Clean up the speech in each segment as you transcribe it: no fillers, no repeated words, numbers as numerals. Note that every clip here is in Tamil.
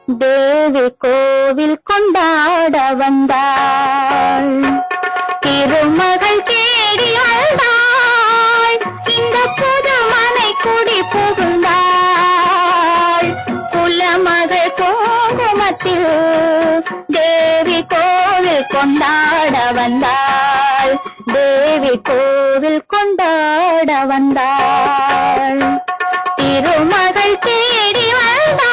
தேவி கோவில் கொண்டாட வந்தாள். திருமகள் தேடி வந்தாள். இந்த புதுமனை குடி புகுந்தாள். குலமகள் குங்குமத்தில் தேவி கோவில் கொண்டாட வந்தாள். தேவி கோவில் கொண்டாட வந்தாள். திருமகள் தேடி வந்தாள்.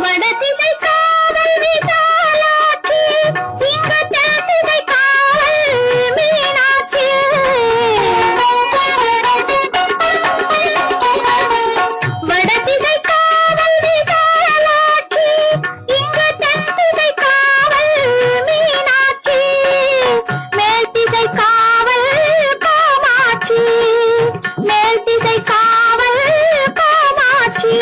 வடதிசை காவல் விசாலாட்சி, இங்கு தென்திசை காவல் மீனாட்சி. வடதிசை காவல் விசாலாட்சி, இங்கு தென்திசை காவல் மீனாட்சி. மேல்திசை காவல் காமாட்சி, மேல்திசை காவல் காமாட்சி.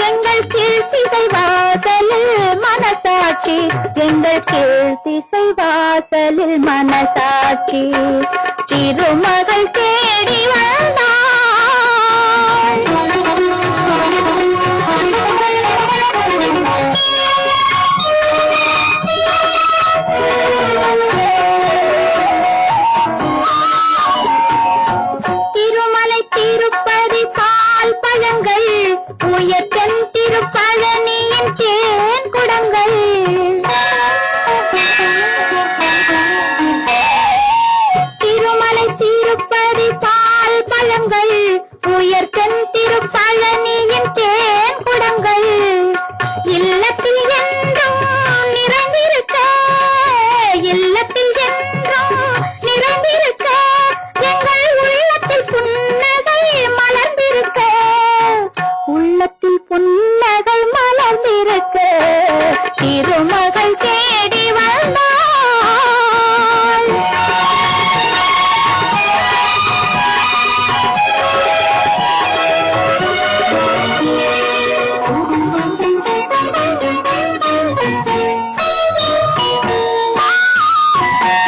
எங்கள் கீழ்த்திசை வாசலில் மனசாட்சி, எங்கள் கீழ்த்திசை வாசலில் மனசாட்சி. திருமகள் தேடி வந்தாள். திருமலை திருப்பதி பால் பழங்கள், உயர்த்தன் திருப்பழனியின் தேன் குடங்கள். திருமலை திருப்பதி பால் பழங்கள், உயர்த்தன் திருப்பழனியின் தேன் குடங்கள். இல்லத்தில் என்றும் நிறைந்திருக்க, இல்லத்தில் என்றும் நிறைந்திருக்க, எங்கள் உள்ளத்தில் புன்னகை மலர்ந்திருக்க, உள்ளத்தில் புன்னகை மலர்ந்திருக்க. திருமகள் தேடி வந்தாள்.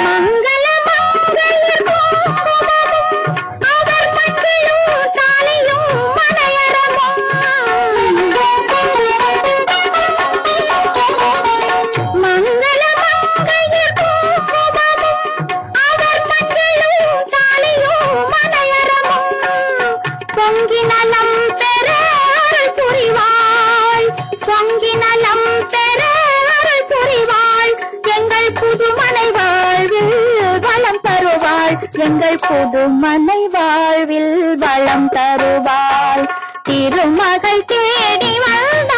மங்கள மங்கைய குங்குமமும், அவர் மஞ்சளும் தாலியும் மனையறமும். மங்கள மங்கைய குங்குமமும், அவர் மஞ்சளும் தாலியும் மனையறமும். பொங்கி நலம் பெற அருள் புரிவாள், பொங்கி நலம் பெற அருள் புரிவாள். எங்கள் புதுமனை வாழ்வில் வளம் தருவாள், எங்கள் புதுமனை வாழ்வில் வளம் தருவாள். திருமகள் தேடி வந்தாள்.